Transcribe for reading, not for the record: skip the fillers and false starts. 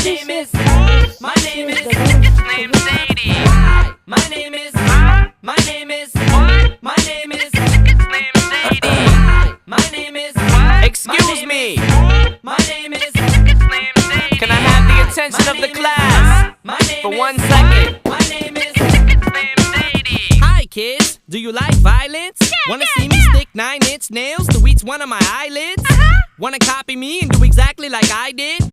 name is, my name is, Slim Shady. my name is, my name is, What? my name is, Slim Shady. my name is, What? Excuse me, my name is, Slim Shady. can I have the attention of the class my name for is, 1 second? my name is, Slim Shady. Hi kids, do you like violence? Wanna see me stick 9-inch nails to each one of my eyelids? Wanna copy me and do exactly like I did?